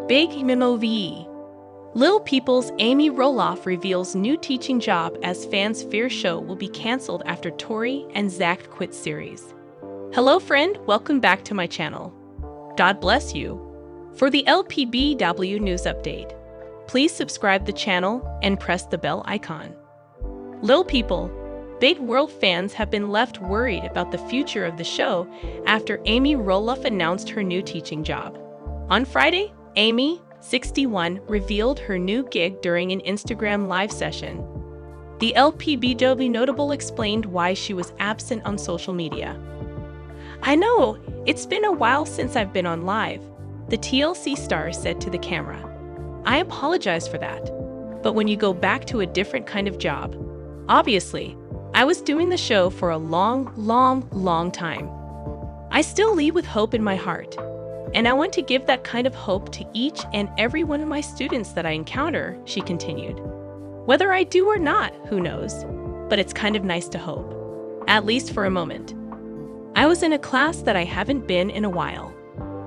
Big Move. Lil People's Amy Roloff reveals new teaching job as fans fear show will be canceled after Tori and Zach quit series. Hello friend, welcome back to my channel. God bless you. For the LPBW news update, please subscribe the channel and press the bell icon. Lil People, Big World fans have been left worried about the future of the show after Amy Roloff announced her new teaching job. On Friday, Amy, 61, revealed her new gig during an Instagram live session. The LPBW notable explained why she was absent on social media. "I know, it's been a while since I've been on live," the TLC star said to the camera. "I apologize for that. But when you go back to a different kind of job, obviously, I was doing the show for a long time. I still lead with hope in my heart. And I want to give that kind of hope to each and every one of my students that I encounter," she continued. "Whether I do or not, who knows? But it's kind of nice to hope. At least for a moment. I was in a class that I haven't been in a while.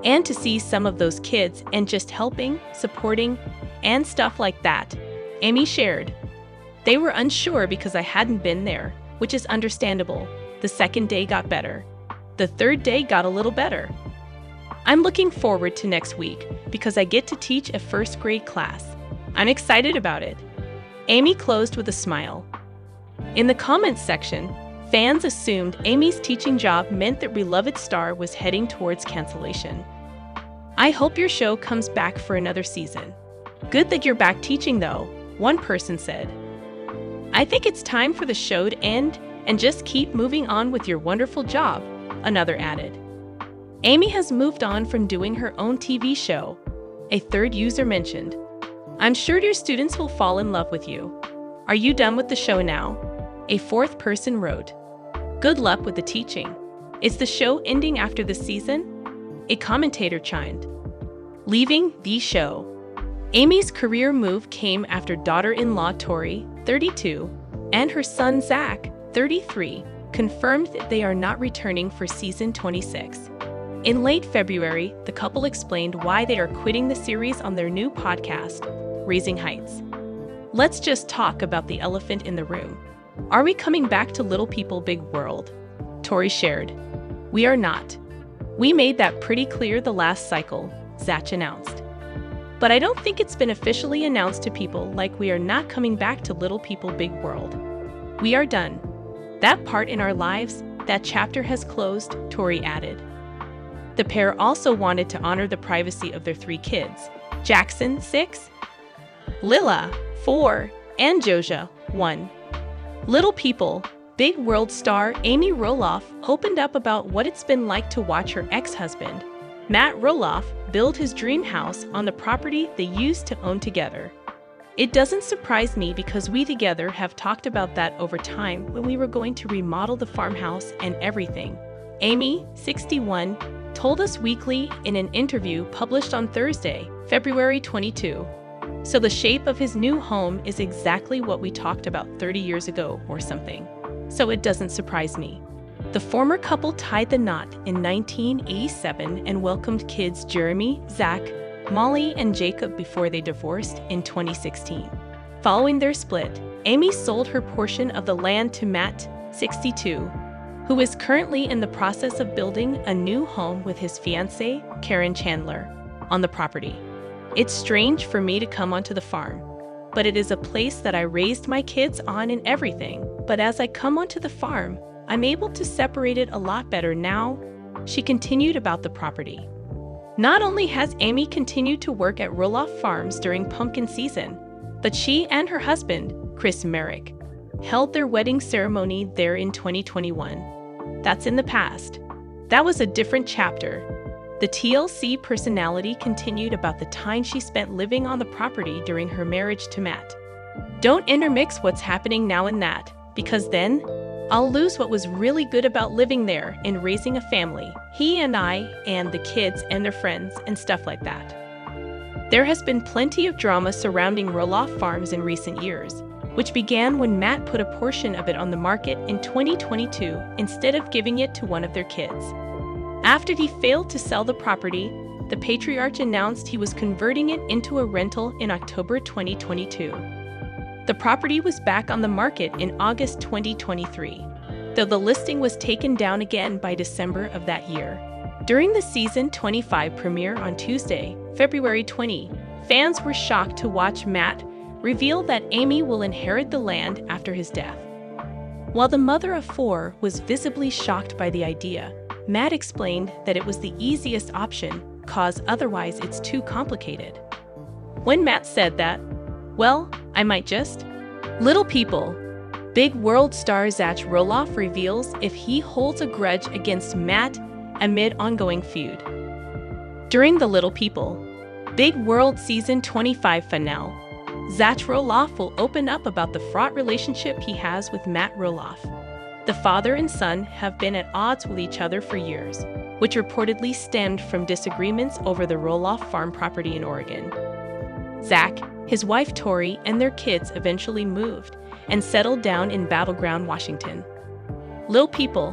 And to see some of those kids and just helping, supporting, and stuff like that," Amy shared. "They were unsure because I hadn't been there, which is understandable. The second day got better. The third day got a little better. I'm looking forward to next week because I get to teach a first grade class. I'm excited about it." Amy closed with a smile. In the comments section, fans assumed Amy's teaching job meant that beloved star was heading towards cancellation. "I hope your show comes back for another season. Good that you're back teaching though," one person said. "I think it's time for the show to end and just keep moving on with your wonderful job," another added. Amy has moved on from doing her own TV show, a third user mentioned. "I'm sure your students will fall in love with you. Are you done with the show now?" A fourth person wrote. "Good luck with the teaching. Is the show ending after the season?" A commentator chimed. Leaving the show. Amy's career move came after daughter-in-law Tori, 32, and her son Zach, 33, confirmed that they are not returning for season 26. In late February, the couple explained why they are quitting the series on their new podcast, Raising Heights. "Let's just talk about the elephant in the room. Are we coming back to Little People Big World?" Tori shared. "We are not. We made that pretty clear the last cycle," Zach announced. "But I don't think it's been officially announced to people like we are not coming back to Little People Big World. We are done. That part in our lives, that chapter has closed," Tori added. The pair also wanted to honor the privacy of their three kids, Jackson, 6, Lila, 4, and Joja, 1. Little People, Big World star Amy Roloff opened up about what it's been like to watch her ex-husband, Matt Roloff, build his dream house on the property they used to own together. "It doesn't surprise me because we together have talked about that over time when we were going to remodel the farmhouse and everything," Amy, 61, told Us Weekly in an interview published on Thursday, February 22. "So the shape of his new home is exactly what we talked about 30 years ago or something. So it doesn't surprise me." The former couple tied the knot in 1987 and welcomed kids Jeremy, Zach, Molly, and Jacob before they divorced in 2016. Following their split, Amy sold her portion of the land to Matt, 62, who is currently in the process of building a new home with his fiancée, Karen Chandler, on the property. "It's strange for me to come onto the farm, but it is a place that I raised my kids on and everything. But as I come onto the farm, I'm able to separate it a lot better now," she continued about the property. Not only has Amy continued to work at Roloff Farms during pumpkin season, but she and her husband, Marek, held their wedding ceremony there in 2021. That's in the past. That was a different chapter. The TLC personality continued about the time she spent living on the property during her marriage to Matt. "Don't intermix what's happening now and that, because then I'll lose what was really good about living there and raising a family, he and I and the kids and their friends and stuff like that." There has been plenty of drama surrounding Roloff Farms in recent years, which began when Matt put a portion of it on the market in 2022 instead of giving it to one of their kids. After he failed to sell the property, the patriarch announced he was converting it into a rental in October 2022. The property was back on the market in August 2023, though the listing was taken down again by December of that year. During the season 25 premiere on Tuesday, February 20, fans were shocked to watch Matt reveal that Amy will inherit the land after his death. While the mother of four was visibly shocked by the idea, Matt explained that it was the easiest option, cause otherwise it's too complicated. When Matt said that, well, I might just. Little People. Big World star Zach Roloff reveals if he holds a grudge against Matt amid ongoing feud. During the Little People, Big World Season 25 finale, Zach Roloff will open up about the fraught relationship he has with Matt Roloff. The father and son have been at odds with each other for years, which reportedly stemmed from disagreements over the Roloff farm property in Oregon. Zach, his wife Tori, and their kids eventually moved and settled down in Battleground, Washington. Little People.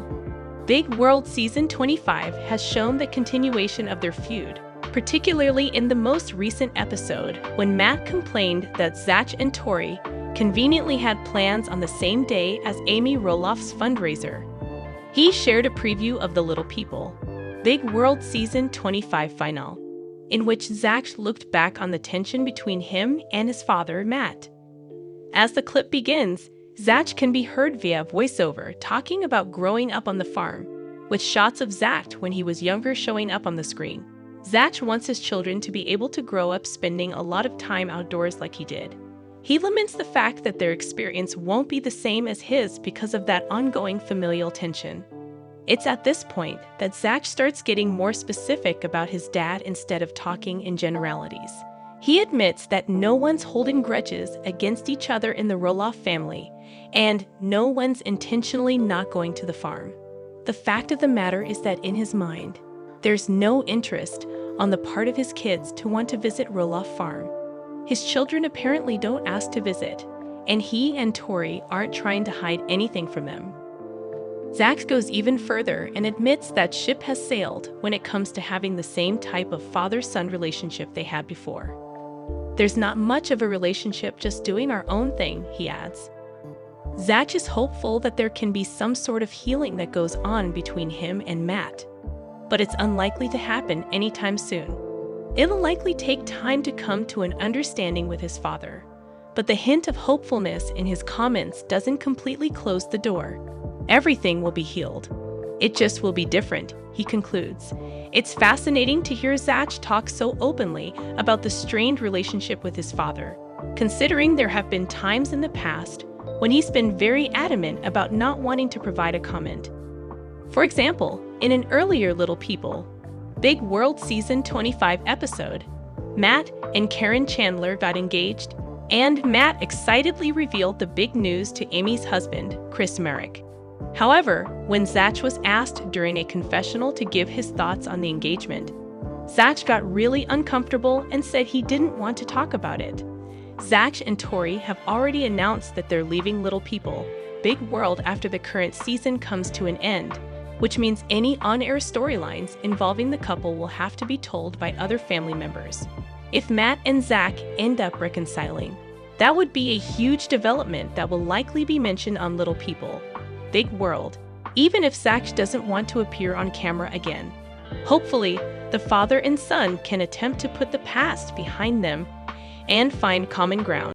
Big World Season 25 has shown the continuation of their feud, particularly in the most recent episode when Matt complained that Zach and Tori conveniently had plans on the same day as Amy Roloff's fundraiser. He shared a preview of the Little People, Big World Season 25 finale, in which Zach looked back on the tension between him and his father, Matt. As the clip begins, Zach can be heard via voiceover talking about growing up on the farm, with shots of Zach when he was younger showing up on the screen. Zach wants his children to be able to grow up spending a lot of time outdoors like he did. He laments the fact that their experience won't be the same as his because of that ongoing familial tension. It's at this point that Zach starts getting more specific about his dad instead of talking in generalities. He admits that no one's holding grudges against each other in the Roloff family, and no one's intentionally not going to the farm. The fact of the matter is that in his mind, there's no interest on the part of his kids to want to visit Roloff Farm. His children apparently don't ask to visit, and he and Tori aren't trying to hide anything from them. Zach goes even further and admits that ship has sailed when it comes to having the same type of father-son relationship they had before. There's not much of a relationship, just doing our own thing, he adds. Zach is hopeful that there can be some sort of healing that goes on between him and Matt, but it's unlikely to happen anytime soon. It'll likely take time to come to an understanding with his father, but the hint of hopefulness in his comments doesn't completely close the door. Everything will be healed. It just will be different, he concludes. It's fascinating to hear Zach talk so openly about the strained relationship with his father, considering there have been times in the past when he's been very adamant about not wanting to provide a comment. For example, in an earlier Little People, Big World Season 25 episode, Matt and Karen Chandler got engaged, and Matt excitedly revealed the big news to Amy's husband, Marek. However, when Zach was asked during a confessional to give his thoughts on the engagement, Zach got really uncomfortable and said he didn't want to talk about it. Zach and Tori have already announced that they're leaving Little People, Big World after the current season comes to an end, which means any on-air storylines involving the couple will have to be told by other family members. If Matt and Zach end up reconciling, that would be a huge development that will likely be mentioned on Little People, Big World, even if Zach doesn't want to appear on camera again. Hopefully, the father and son can attempt to put the past behind them and find common ground.